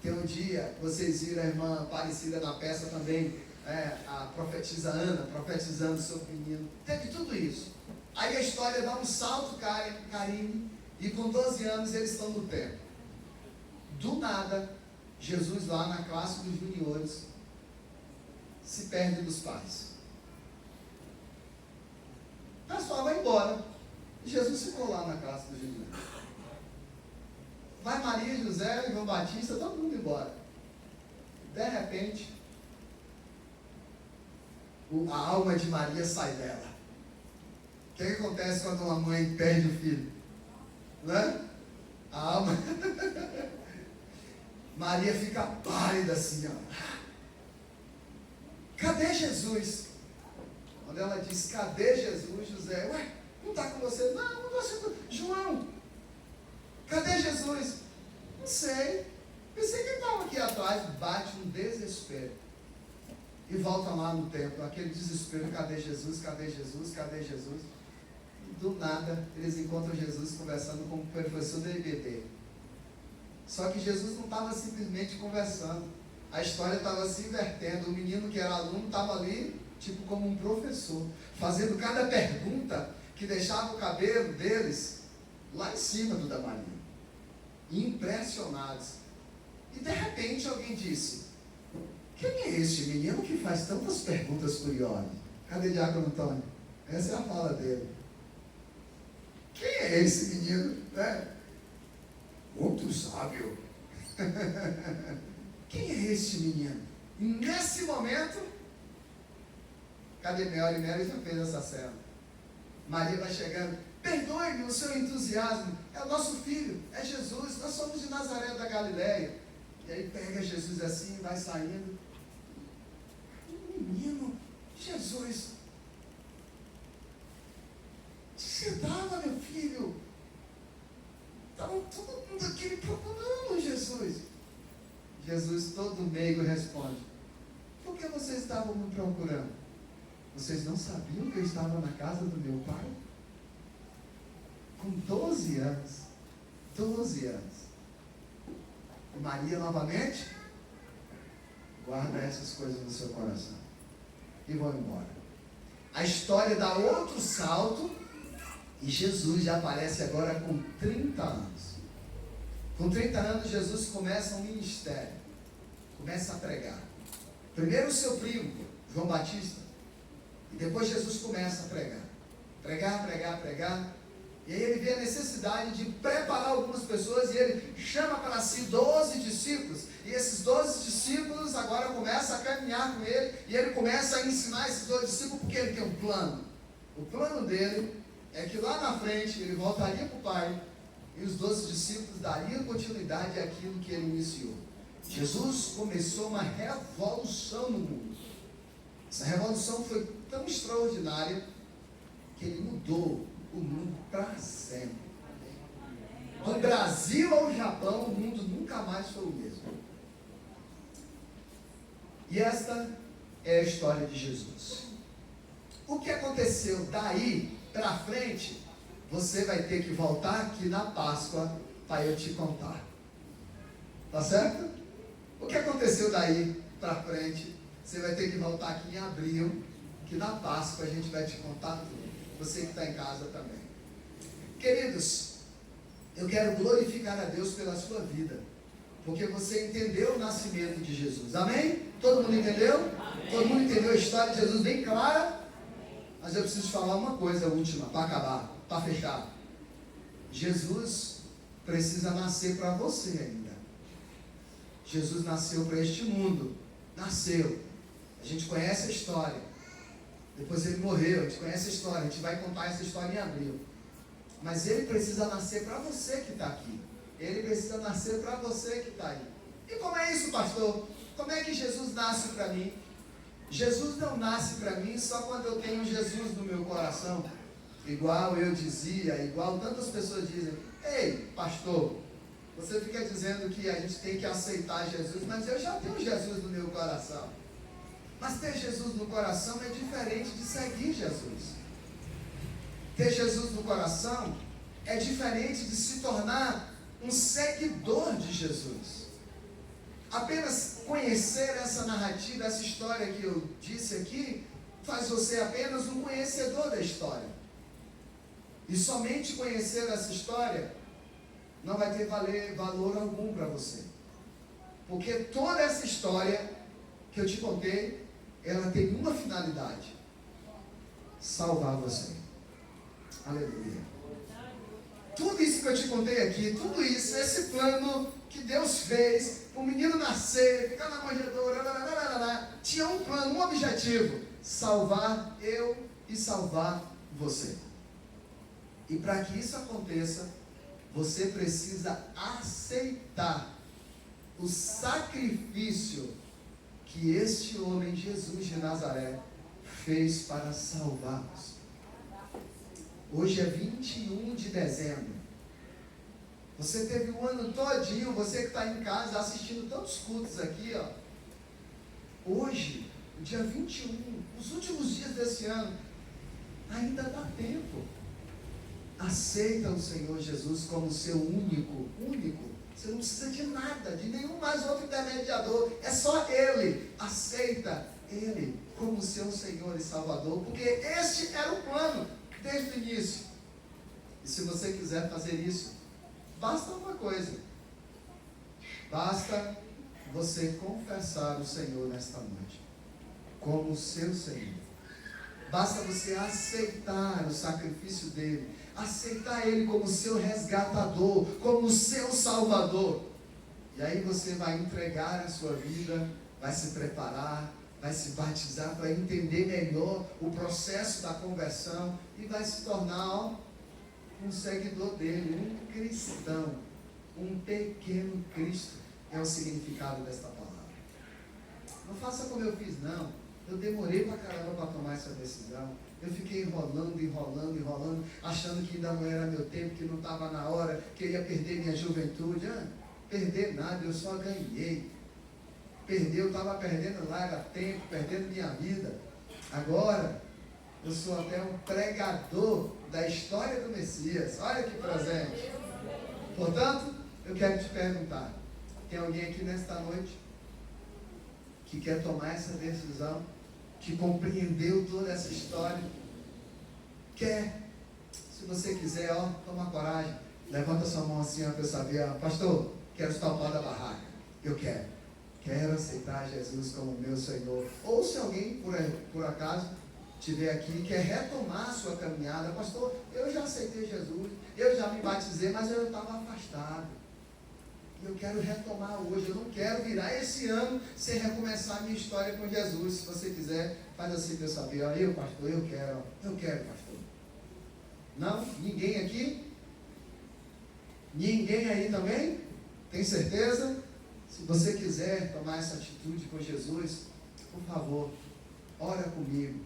I: Tem um dia, vocês viram a irmã Aparecida na peça também, a profetisa Ana, profetizando sobre o menino. Teve tudo isso. Aí a história dá um salto, Karine, e com 12 anos eles estão no templo. Do nada, Jesus lá na classe dos juniores se perde dos pais. O pessoal vai embora. E Jesus ficou lá na classe dos juniores. Vai Maria, José, João Batista, todo mundo embora. De repente, a alma de Maria sai dela. O que acontece quando uma mãe perde o filho? Né? A alma... Maria fica pálida assim, ó. Cadê Jesus? Quando ela diz, cadê Jesus? José, ué, não está com você? Não estou sendo. João, cadê Jesus? Não sei. Pensei que ele estava aqui atrás. Bate um desespero. E volta lá no templo, aquele desespero, cadê Jesus? Cadê Jesus? Cadê Jesus? E do nada, eles encontram Jesus conversando com o professor do IBD. Só que Jesus não estava simplesmente conversando. A história estava se invertendo. O menino que era aluno estava ali, tipo como um professor, fazendo cada pergunta que deixava o cabelo deles lá em cima do da Maria, impressionados. E de repente alguém disse: quem é este menino que faz tantas perguntas curiosas? Cadê o diácono Antônio? Essa é a fala dele. Quem é esse menino? Muito sábio. Quem é este menino? E nesse momento, cadê Mary? Mary já fez essa cena. Maria vai chegando: perdoe-me o seu entusiasmo, é o nosso filho, é Jesus, nós somos de Nazaré da Galileia. E aí pega Jesus assim, vai saindo. Menino, Jesus, você estava, meu filho? Estava todo mundo aqui me procurando, Jesus. Jesus, todo meigo, responde: por que vocês estavam me procurando? Vocês não sabiam que eu estava na casa do meu pai? Com 12 anos. 12 anos. E Maria novamente guarda essas coisas no seu coração. E vão embora. A história dá outro salto e Jesus já aparece agora com 30 anos. Com 30 anos Jesus começa um ministério. Começa a pregar. Primeiro o seu primo, João Batista. E depois Jesus começa a pregar. Pregar. E aí ele vê a necessidade de preparar algumas pessoas e ele chama para si 12 discípulos. E esses 12 discípulos agora começam a caminhar com ele e ele começa a ensinar esses 12 discípulos porque ele tem um plano. O plano dele é que lá na frente ele voltaria para o Pai e os 12 discípulos dariam continuidade àquilo que ele iniciou. Jesus começou uma revolução no mundo. Essa revolução foi tão extraordinária que ele mudou o mundo para sempre. Do Brasil ao Japão, o mundo nunca mais foi o mesmo. E esta é a história de Jesus. O que aconteceu daí para frente, você vai ter que voltar aqui na Páscoa para eu te contar. Tá certo? O que aconteceu daí para frente, você vai ter que voltar aqui em abril, que na Páscoa a gente vai te contar tudo. Você que está em casa também. Queridos, eu quero glorificar a Deus pela sua vida, porque você entendeu o nascimento de Jesus. Amém? Todo mundo entendeu? Amém. Todo mundo entendeu a história de Jesus bem clara? Mas eu preciso falar uma coisa última, para acabar, para fechar. Jesus precisa nascer para você ainda. Jesus nasceu para este mundo. Nasceu. A gente conhece a história. Depois ele morreu, a gente conhece a história, a gente vai contar essa história em abril. Mas ele precisa nascer para você que está aqui. Ele precisa nascer para você que está aí. E como é isso, pastor? Como é que Jesus nasce para mim? Jesus não nasce para mim só quando eu tenho Jesus no meu coração. Igual eu dizia, igual tantas pessoas dizem: ei, pastor, você fica dizendo que a gente tem que aceitar Jesus, mas eu já tenho Jesus no meu coração. Mas ter Jesus no coração é diferente de seguir Jesus. Ter Jesus no coração é diferente de se tornar um seguidor de Jesus. Apenas conhecer essa narrativa, essa história que eu disse aqui, faz você apenas um conhecedor da história. E somente conhecer essa história não vai ter valor algum para você. Porque toda essa história que eu te contei, ela tem uma finalidade: salvar você. Aleluia. Tudo isso que eu te contei aqui, tudo isso, esse plano que Deus fez, o menino nascer, ficar na manjedoura, tinha um plano, um objetivo: salvar eu e salvar você. E para que isso aconteça, você precisa aceitar o sacrifício que este homem, Jesus de Nazaré, fez para salvar-nos. Hoje é 21 de dezembro. Você teve o ano todinho, você que está em casa assistindo tantos cultos aqui, ó. Hoje, o dia 21, os últimos dias desse ano, ainda dá tempo. Aceita o Senhor Jesus como seu único. Você não precisa de nada, de nenhum mais outro intermediador. É só Ele. Aceita Ele como seu Senhor e Salvador, porque este era o plano desde o início. E se você quiser fazer isso, basta uma coisa. Basta você confessar o Senhor nesta noite como o seu Senhor. Basta você aceitar o sacrifício dele, aceitar ele como seu resgatador, como seu salvador. E aí você vai entregar a sua vida, vai se preparar, vai se batizar para entender melhor o processo da conversão e vai se tornar um seguidor dele, um cristão, um pequeno Cristo. É o significado desta palavra. Não faça como eu fiz, não. Eu demorei pra caramba para tomar essa decisão. Eu fiquei enrolando, achando que ainda não era meu tempo, que não estava na hora, que eu ia perder minha juventude. Perder nada, eu só ganhei. Eu estava perdendo larga tempo, perdendo minha vida. Agora, eu sou até um pregador da história do Messias. Olha que presente. Portanto, eu quero te perguntar, tem alguém aqui nesta noite que quer tomar essa decisão, que compreendeu toda essa história, quer? Se você quiser, toma coragem, levanta sua mão assim, para eu saber, pastor, quero estar ao pau da barraca, eu quero aceitar Jesus como meu Senhor. Ou se alguém, por acaso, estiver aqui e quer retomar a sua caminhada, pastor, eu já aceitei Jesus, eu já me batizei, mas eu estava afastado. Eu quero retomar hoje, eu não quero virar esse ano sem recomeçar a minha história com Jesus. Se você quiser, faz assim para eu saber, eu pastor, eu quero pastor. Não? Ninguém aqui? Ninguém aí também? Tem certeza? Se você quiser tomar essa atitude com Jesus, por favor, ora comigo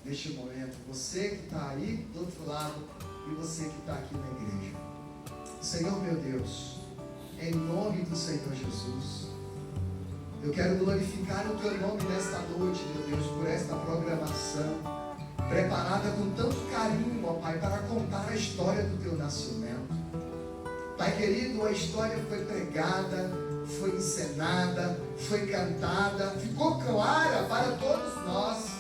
I: neste momento. Você que está aí do outro lado e você que está aqui na igreja. Senhor meu Deus, em nome do Senhor Jesus, eu quero glorificar o Teu nome nesta noite, meu Deus, por esta programação, preparada com tanto carinho, ó Pai, para contar a história do Teu nascimento. Pai querido, a história foi pregada, foi encenada, foi cantada, ficou clara para todos nós,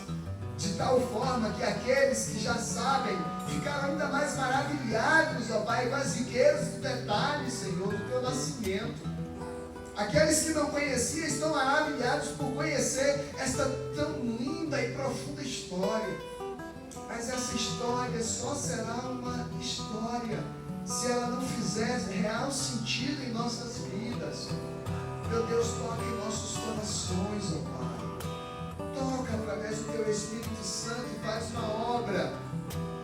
I: de tal forma que aqueles que já sabem ficaram ainda mais maravilhados, ó Pai, com as riquezas e detalhes, Senhor, do Teu nascimento. Aqueles que não conheciam estão maravilhados por conhecer esta tão linda e profunda história. Mas essa história só será uma história se ela não fizer real sentido em nossas vidas. Meu Deus, toca em nossos corações, ó Pai. Toca através do Teu Espírito Santo e faz uma obra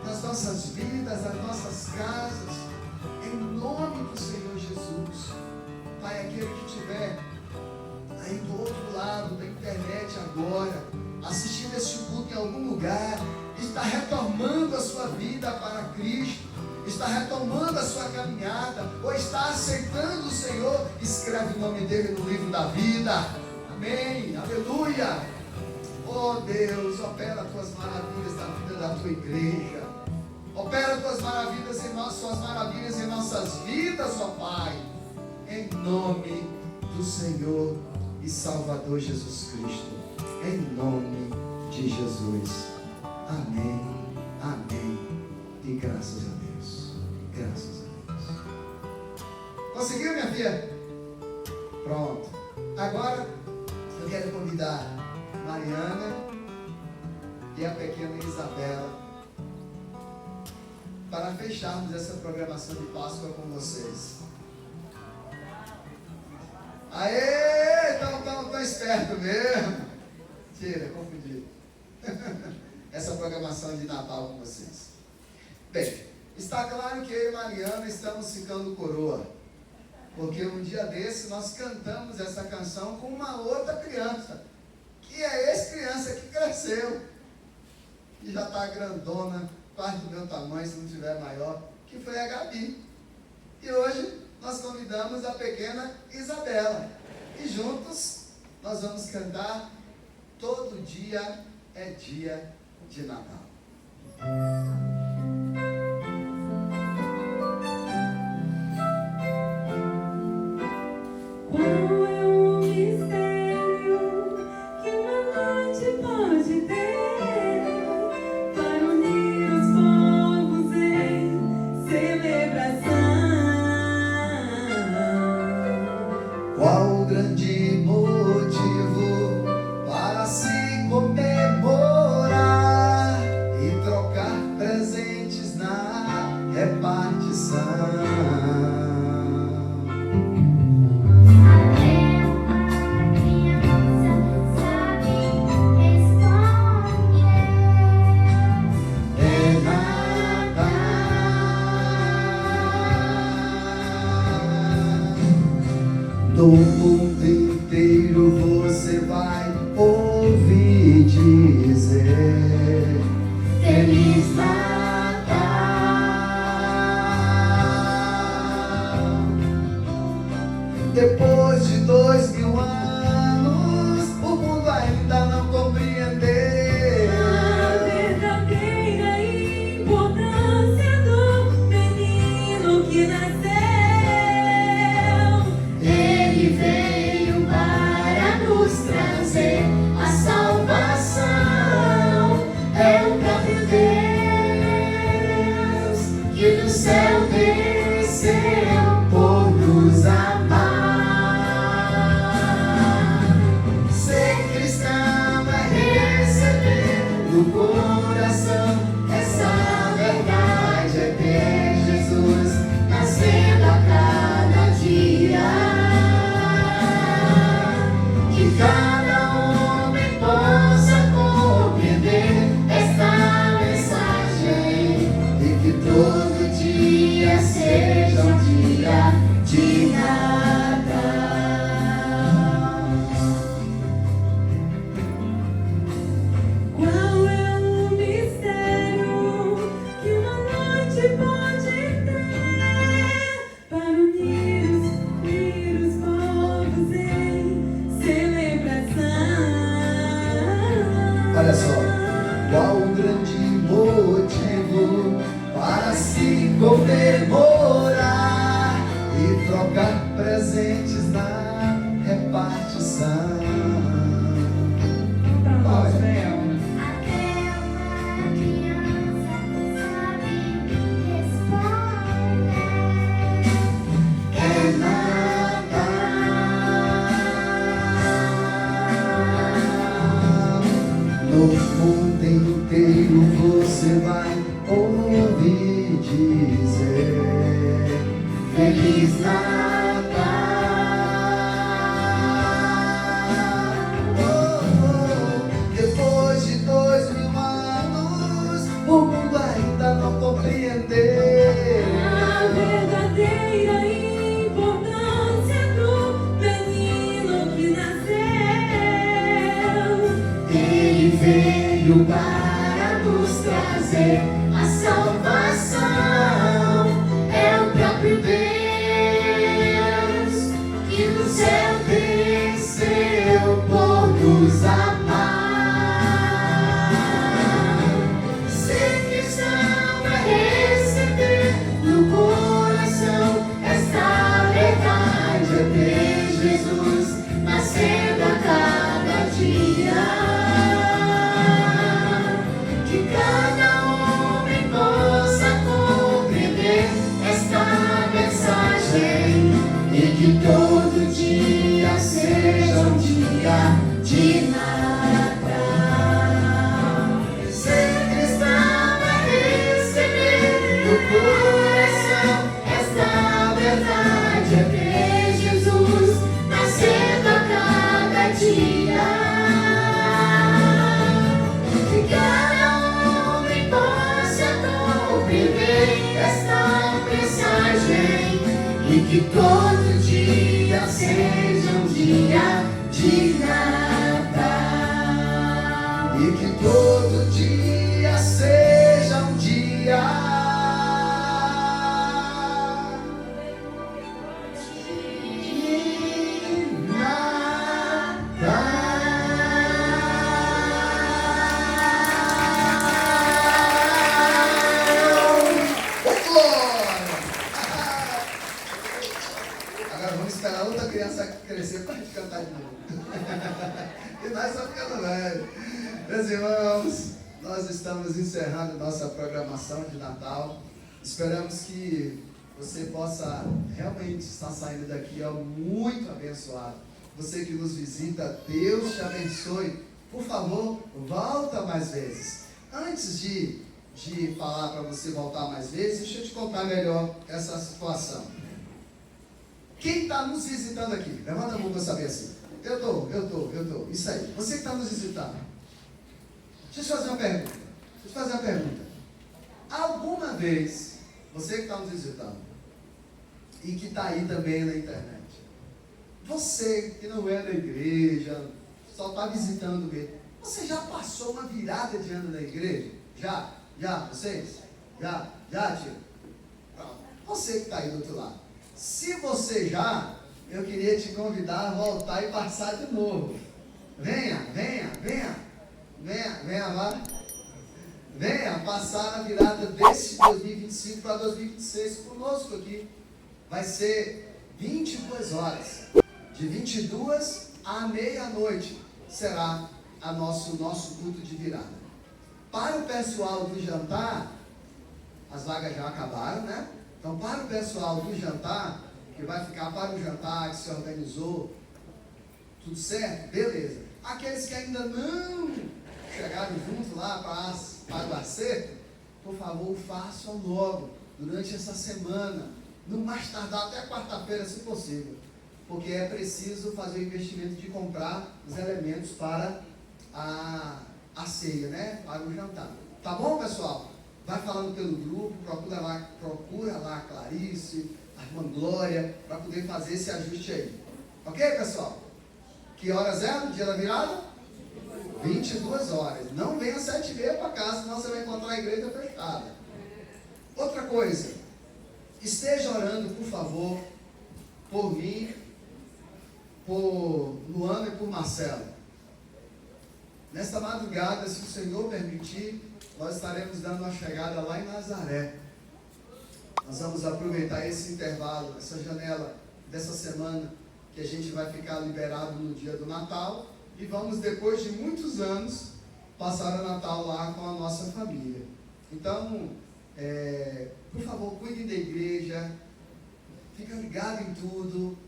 I: nas nossas vidas, nas nossas casas, em nome do Senhor Jesus. Pai, aquele que estiver aí do outro lado da internet agora, assistindo esse culto em algum lugar, está retomando a sua vida para Cristo, está retomando a sua caminhada, ou está aceitando o Senhor, escreve o nome dele no livro da vida. Amém, aleluia. Oh Deus, opera as Tuas maravilhas na vida da Tua igreja, opera as Tuas maravilhas em nossas vidas, ó Pai, em nome do Senhor e Salvador Jesus Cristo, em nome de Jesus. Amém, amém e graças a Deus, graças a Deus. Conseguiu, minha filha? Pronto. Agora eu quero convidar Mariana e a pequena Isabela para fecharmos essa programação de Páscoa com vocês. Aê, tão esperto mesmo. Tira, confundi. Essa programação de Natal com vocês. Bem, está claro que eu e Mariana estamos ficando coroa, porque um dia desse nós cantamos essa canção com uma outra criança, que é ex-criança que cresceu, e já está grandona, quase do meu tamanho, se não tiver maior, que foi a Gabi. E hoje nós convidamos a pequena Isabela, e juntos nós vamos cantar Todo Dia é Dia de Natal.
J: Qual é o mistério que uma noite pode ter para unir os povos em seu
I: grande motivo para se comemorar e trocar presentes na repartição. No mundo inteiro você vai ouvir dizer Feliz Natal. Depois de 2000 anos, o mundo ainda não compreendeu
J: a verdadeira importância do menino que nasceu.
K: Ele veio para nos trazer a salvação. É o próprio Deus que do céu desceu por nos amar. Ser cristão é receber no coração essa verdade, é ter Jesus nascendo a cada dia. Que cada homem possa compreender esta mensagem e que todo dia seja um dia de Natal.
J: Qual é o mistério que uma noite pode ter para unir os povos em celebração?
I: Olha só, qual o grande motivo para se comemorar e trocar presentes na repartição? Qual é?
K: Até uma criança sabe responder.
I: É Natal. No mundo inteiro você vai ouvir dizer Feliz Natal. Oh, oh. Depois de 2000 anos, o mundo ainda não compreendeu
J: A verdadeira importância do menino que nasceu.
K: Ele veio para nos trazer a salvação. É o próprio Deus que do céu desceu por nos amar. Ser cristão é receber no coração esta verdade, é ter Jesus nascendo a cada dia. Que cada homem possa compreender esta mensagem e que todo dia seja um dia de Natal. Ser cristão é receber no coração esta verdade, é ter Jesus nascendo a cada dia. Que cada homem possa compreender esta mensagem e que todo dia seja um dia de Natal.
I: e que todo dia seja um dia de Agora vamos esperar outra criança crescer para a gente cantar de novo. E nós estamos ficando velhos. Meus irmãos, nós estamos encerrando nossa programação de Natal. Esperamos que você possa realmente estar saindo daqui muito abençoado. Você que nos visita, Deus te abençoe. Por favor, volta mais vezes. Antes de falar para você voltar mais vezes, deixa eu te contar melhor essa situação. Quem está nos visitando aqui? Levanta a mão para eu saber assim. Eu estou. Isso aí. Você que está nos visitando. Deixa eu te fazer uma pergunta. Alguma vez, você que está nos visitando, e que está aí também na internet, você que não é da igreja, só está visitando mesmo, você já passou uma virada de ano na igreja? Já? Vocês? Já, tio? Pronto. Você que está aí do outro lado. Se você já, eu queria te convidar a voltar e passar de novo. Venha lá. Venha passar na virada desse 2025 para 2026 conosco aqui. Vai ser 22 horas. De 22 à meia-noite será nosso culto de virada. Para o pessoal do jantar, as vagas já acabaram, né? Então, para o pessoal do jantar, que vai ficar para o jantar, que se organizou, tudo certo? Beleza. Aqueles que ainda não chegaram juntos lá para o acerto, por favor, façam logo, durante essa semana, no mais tardar até quarta-feira, se possível, porque é preciso fazer o investimento de comprar os elementos para a ceia, né? Para o jantar. Tá bom, pessoal? Vai falando pelo grupo, procura lá a Clarice, a irmã Glória, para poder fazer esse ajuste aí. Ok, pessoal? Que horas é no dia da virada? 22 horas. Não venha às 7h30 para casa, senão você vai encontrar a igreja fechada. Outra coisa, esteja orando, por favor, por mim, por Luana e por Marcelo. Nesta madrugada, se o Senhor permitir, nós estaremos dando uma chegada lá em Nazaré. Nós vamos aproveitar esse intervalo, essa janela dessa semana, que a gente vai ficar liberado no dia do Natal, e vamos, depois de muitos anos, passar o Natal lá com a nossa família. Então, por favor, cuidem da igreja, fica ligado em tudo,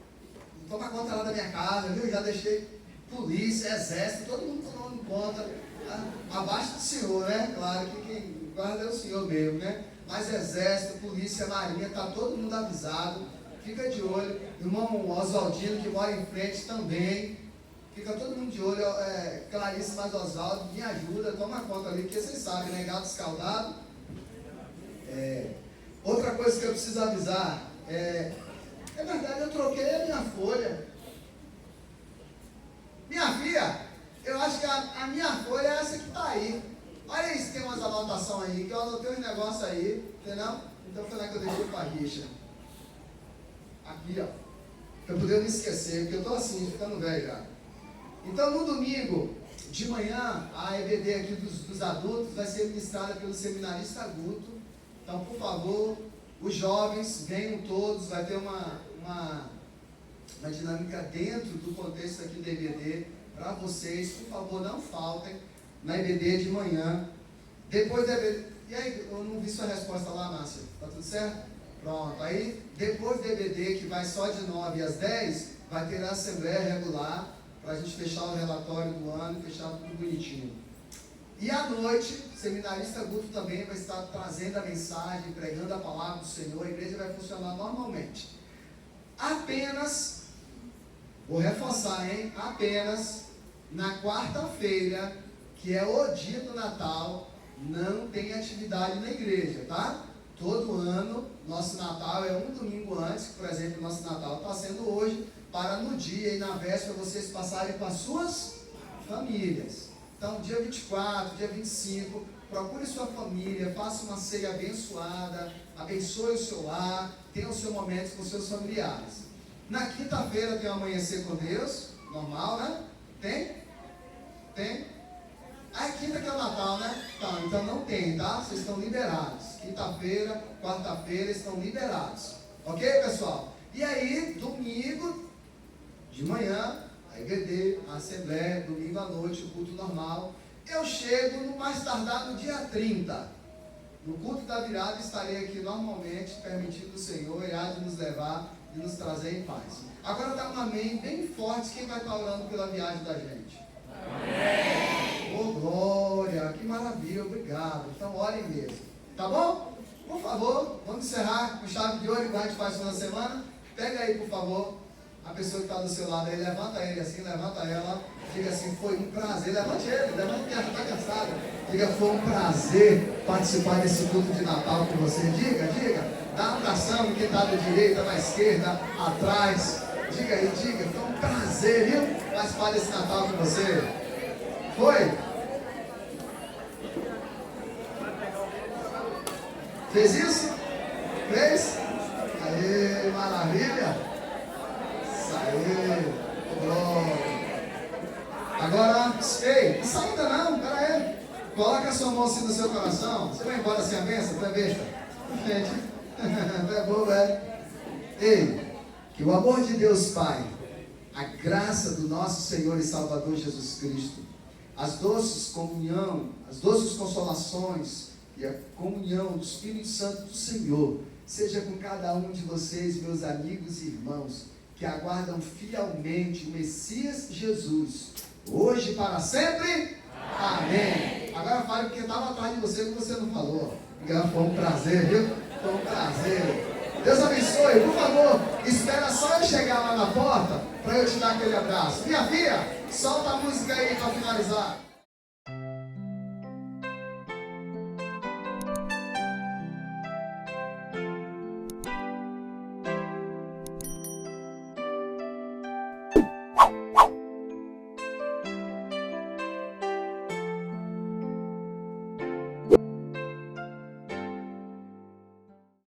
I: toma conta lá da minha casa, viu? Já deixei polícia, exército, todo mundo tomando conta, abaixo do senhor, né? Claro que quem guarda é o senhor mesmo, né? Mas exército, polícia, marinha, está todo mundo avisado, fica de olho. Irmão Oswaldino, que mora em frente também, fica todo mundo de olho. Clarice mais Oswaldo, me ajuda, toma conta ali, porque vocês sabem, né? Gato escaldado. Outra coisa que eu preciso avisar, é verdade, eu troquei a minha folha. Minha filha, eu acho que a minha folha é essa que está aí. Olha aí se tem umas anotações aí, que eu anotei uns negócios aí, entendeu? Então foi lá que eu deixei para a Richa. Aqui, ó. Para eu poder não esquecer, porque eu estou assim, ficando velho já. Então no domingo de manhã, a EBD aqui dos adultos vai ser ministrada pelo seminarista Guto. Então, por favor, os jovens, venham todos, vai ter uma dinâmica dentro do contexto aqui da EBD para vocês. Por favor, não faltem na EBD de manhã. Depois da EBD... E aí, eu não vi sua resposta lá, Márcia. Tá tudo certo? Pronto. Aí, depois da EBD, que vai só de 9 às 10, vai ter a assembleia regular para a gente fechar o relatório do ano e fechar tudo bonitinho. E à noite, o seminarista Guto também vai estar trazendo a mensagem, pregando a palavra do Senhor. A igreja vai funcionar normalmente. Apenas, vou reforçar, hein? Apenas na quarta-feira, que é o dia do Natal, não tem atividade na igreja, tá? Todo ano, nosso Natal é um domingo antes, por exemplo, nosso Natal está sendo hoje, para no dia e na véspera vocês passarem com as suas famílias. Então, dia 24, dia 25, procure sua família, faça uma ceia abençoada, abençoe o seu lar, tenha o seu momento com seus familiares. Na quinta-feira tem o Amanhecer com Deus, normal, né? Tem? Ah, é quinta que é o Natal, né? Então não tem, tá? Vocês estão liberados. Quinta-feira, quarta-feira estão liberados. Ok, pessoal? E aí, domingo de manhã, a EBD, a Assembleia, domingo à noite, o culto normal. Eu chego no mais tardar no dia 30. No culto da virada estarei aqui normalmente, permitindo o Senhor e há de nos levar e nos trazer em paz. Agora dá um amém bem forte. Quem vai estar orando pela viagem da gente? Amém! Oh, glória! Que maravilha, obrigado. Então orem mesmo. Tá bom? Por favor, vamos encerrar com chave de ouro, igual a gente faz toda semana. Pega aí, por favor, a pessoa que está do seu lado aí, levanta ele assim, levanta ela. Diga assim, foi um prazer. Levante ele, levante quem está cansado. Diga, foi um prazer participar desse culto de Natal com você. Diga. Dá um abração em quem está da direita, da esquerda, atrás. Diga aí, diga. Foi um prazer, viu? Participar desse Natal com você. Foi? Fez isso? Fez? Aê, maravilha! Isso aí, glória! Agora, ei, não sai ainda não, pera aí. Coloca a sua mão assim no seu coração. Você vai embora sem a bênção? Tu é besta? Gente, tu é bobo, é? Ei, que o amor de Deus Pai, a graça do nosso Senhor e Salvador Jesus Cristo, as doces comunhão, as doces consolações e a comunhão do Espírito Santo do Senhor, seja com cada um de vocês, meus amigos e irmãos, que aguardam fielmente o Messias Jesus, hoje e para sempre. Amém. Agora fale porque estava atrás de você que você não falou. Foi um prazer, viu? Foi um prazer. Deus abençoe. Por favor, espera só eu chegar lá na porta para eu te dar aquele abraço. Minha filha, solta a música aí para finalizar.